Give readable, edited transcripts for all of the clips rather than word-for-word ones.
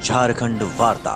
झारखंड वार्ता,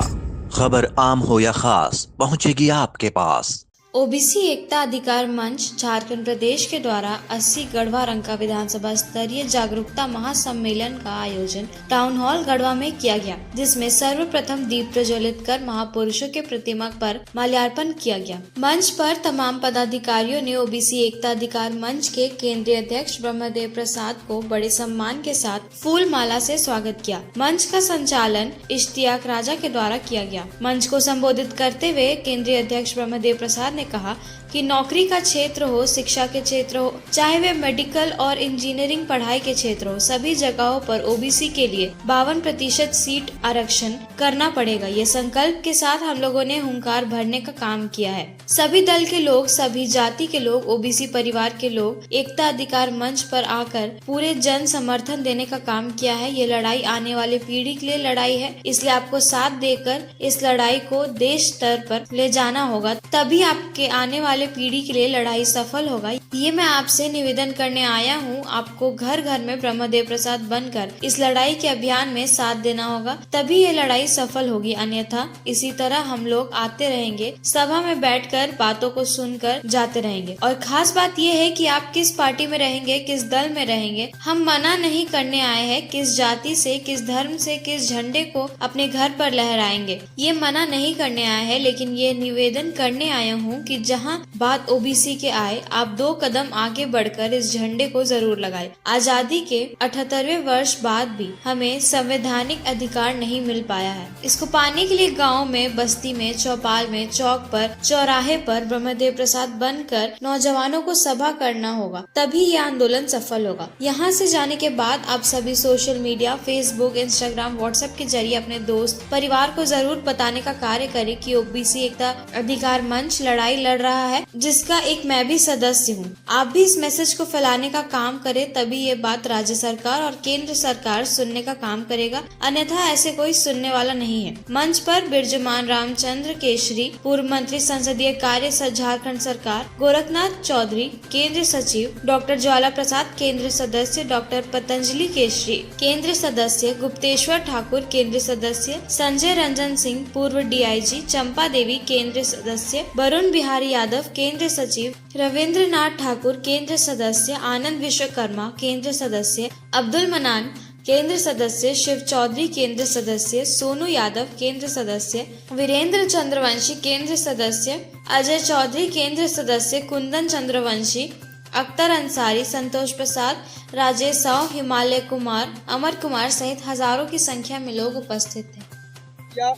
खबर आम हो या खास पहुंचेगी आपके पास। ओबीसी एकता अधिकार मंच झारखंड प्रदेश के द्वारा 80 गढ़वा रंका विधानसभा स्तरीय जागरूकता महासम्मेलन का आयोजन टाउन हॉल गढ़वा में किया गया, जिसमें सर्वप्रथम दीप प्रज्वलित कर महापुरुषों के प्रतिमा पर माल्यार्पण किया गया। मंच पर तमाम पदाधिकारियों ने ओबीसी एकता अधिकार मंच के केंद्रीय अध्यक्ष ब्रह्मदेव प्रसाद को बड़े सम्मान के साथ फूल माला से स्वागत किया। मंच का संचालन इश्तियाक राजा के द्वारा किया गया। मंच को संबोधित करते हुए केंद्रीय अध्यक्ष ब्रह्मदेव प्रसाद ने कहा कि नौकरी का क्षेत्र हो, शिक्षा के क्षेत्र हो, चाहे वे मेडिकल और इंजीनियरिंग पढ़ाई के क्षेत्र हो, सभी जगहों पर ओबीसी के लिए 52% सीट आरक्षण करना पड़ेगा। ये संकल्प के साथ हम लोगों ने हुंकार भरने का काम किया है। सभी दल के लोग, सभी जाति के लोग, ओबीसी परिवार के लोग एकता अधिकार मंच पर आकर पूरे जन समर्थन देने का काम किया है। ये लड़ाई आने वाली पीढ़ी के लिए लड़ाई है, इसलिए आपको साथ देकर इस लड़ाई को देश स्तर पर ले जाना होगा, तभी आपके आने वाले पीढ़ी के लिए लड़ाई सफल होगा। ये मैं आपसे निवेदन करने आया हूँ। आपको घर घर में ब्रह्मदेव प्रसाद बनकर इस लड़ाई के अभियान में साथ देना होगा, तभी ये लड़ाई सफल होगी। अन्यथा इसी तरह हम लोग आते रहेंगे, सभा में बैठकर बातों को सुनकर जाते रहेंगे। और खास बात ये है कि आप किस पार्टी में रहेंगे, किस दल में रहेंगे, हम मना नहीं करने आए हैं। किस जाति से, किस धर्म से, किस झंडे को अपने घर पर लहराएंगे, ये मना नहीं करने आए हैं, लेकिन ये निवेदन करने आया हूँ कि जहाँ बात ओबीसी के आए, आप 2 कदम आगे बढ़कर इस झंडे को जरूर लगाएं। आजादी के 78वें वर्ष बाद भी हमें संवैधानिक अधिकार नहीं मिल पाया है। इसको पाने के लिए गांव में, बस्ती में, चौपाल में, चौक पर, चौराहे पर ब्रह्मदेव प्रसाद बनकर नौजवानों को सभा करना होगा, तभी ये आंदोलन सफल होगा। यहाँ से जाने के बाद आप सभी social media, Facebook, Instagram, WhatsApp के जरिए अपने दोस्त, परिवार को जरूर बताने का कार्य करें कि ओबीसी एकता अधिकार मंच लड़ाई लड़ रहा है, जिसका एक मैं भी सदस्य हूँ। आप भी इस मैसेज को फैलाने का काम करें, तभी ये बात राज्य सरकार और केंद्र सरकार सुनने का काम करेगा, अन्यथा ऐसे कोई सुनने वाला नहीं है। मंच पर बिरजमान रामचंद्र केशरी, पूर्व मंत्री संसदीय कार्य झारखंड सरकार, गोरखनाथ चौधरी केंद्र सचिव, डॉक्टर ज्वाला प्रसाद केंद्र सदस्य, डॉक्टर पतंजलि केशरी केंद्र सदस्य, गुप्तेश्वर ठाकुर केंद्र सदस्य, संजय रंजन सिंह पूर्व डीआईजी, चंपा देवी केंद्र सदस्य, वरुण बिहारी यादव केंद्र सचिव, रविंद्र नाथ ठाकुर केंद्र सदस्य, आनंद विश्वकर्मा केंद्र सदस्य, अब्दुल मनान केंद्र सदस्य, शिव चौधरी केंद्र सदस्य, सोनू यादव केंद्र सदस्य, वीरेंद्र चंद्रवंशी केंद्र सदस्य, अजय चौधरी केंद्र सदस्य, कुंदन चंद्रवंशी, अख्तर अंसारी, संतोष प्रसाद, राजेश साव, हिमालय कुमार, अमर कुमार सहित हजारों की संख्या में लोग उपस्थित थे।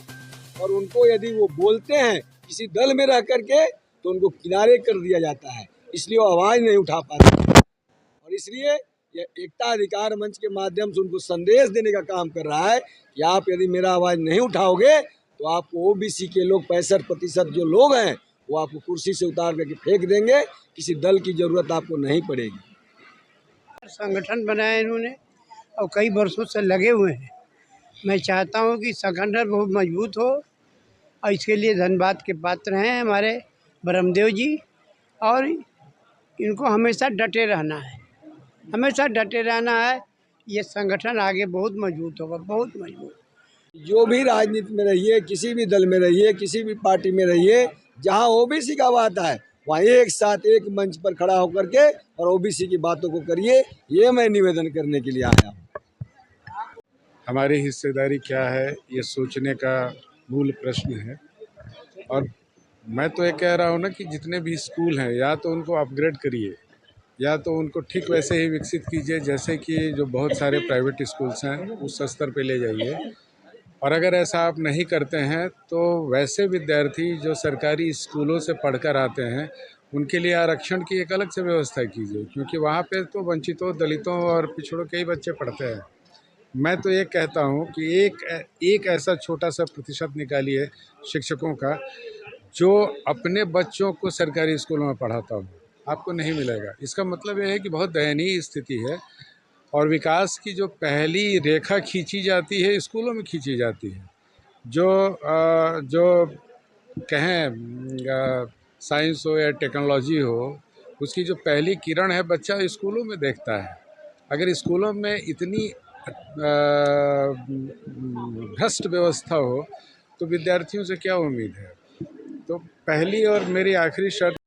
और उनको यदि वो बोलते हैं किसी दल में रह करके, तो उनको किनारे कर दिया जाता है, इसलिए वो आवाज़ नहीं उठा पाते। और इसलिए यह एकता अधिकार मंच के माध्यम से उनको संदेश देने का काम कर रहा है कि आप यदि मेरा आवाज़ नहीं उठाओगे तो आपको ओबीसी के लोग 65% जो लोग हैं वो आपको कुर्सी से उतार करके फेंक देंगे। किसी दल की ज़रूरत आपको नहीं पड़ेगी। संगठन बनाया इन्होंने और कई वर्षों से लगे हुए हैं। मैं चाहता हूं कि संगठन बहुत मजबूत हो और इसके लिए धन्यवाद के पात्र हैं हमारे ब्रह्मदेव जी। और इनको हमेशा डटे रहना है, हमेशा डटे रहना है। ये संगठन आगे बहुत मजबूत होगा, बहुत मजबूत। जो भी राजनीति में रहिए, किसी भी दल में रहिए, किसी भी पार्टी में रहिए, जहां ओबीसी का बात है वहाँ एक साथ एक मंच पर खड़ा होकर के और ओबीसी की बातों को करिए। ये मैं निवेदन करने के लिए आया हूँ। हमारी हिस्सेदारी क्या है, ये सोचने का मूल प्रश्न है। और मैं तो ये कह रहा हूँ ना कि जितने भी स्कूल हैं, या तो उनको अपग्रेड करिए, या तो उनको ठीक वैसे ही विकसित कीजिए जैसे कि जो बहुत सारे प्राइवेट स्कूल्स हैं उस स्तर पे ले जाइए। और अगर ऐसा आप नहीं करते हैं तो वैसे विद्यार्थी जो सरकारी स्कूलों से पढ़कर आते हैं उनके लिए आरक्षण की एक अलग से व्यवस्था कीजिए, क्योंकि वहाँ पे तो वंचितों, दलितों और पिछड़ों के ही बच्चे पढ़ते हैं। मैं तो ये कहता हूँ कि एक ऐसा छोटा सा प्रतिशत निकालिए शिक्षकों का जो अपने बच्चों को सरकारी स्कूलों में पढ़ाता हो, आपको नहीं मिलेगा। इसका मतलब यह है कि बहुत दयनीय स्थिति है और विकास की जो पहली रेखा खींची जाती है स्कूलों में खींची जाती है। जो कहें साइंस हो या टेक्नोलॉजी हो, उसकी जो पहली किरण है बच्चा स्कूलों में देखता है। अगर स्कूलों में इतनी भ्रष्ट व्यवस्था हो तो विद्यार्थियों से क्या उम्मीद है। तो पहली और मेरी आखिरी शर्त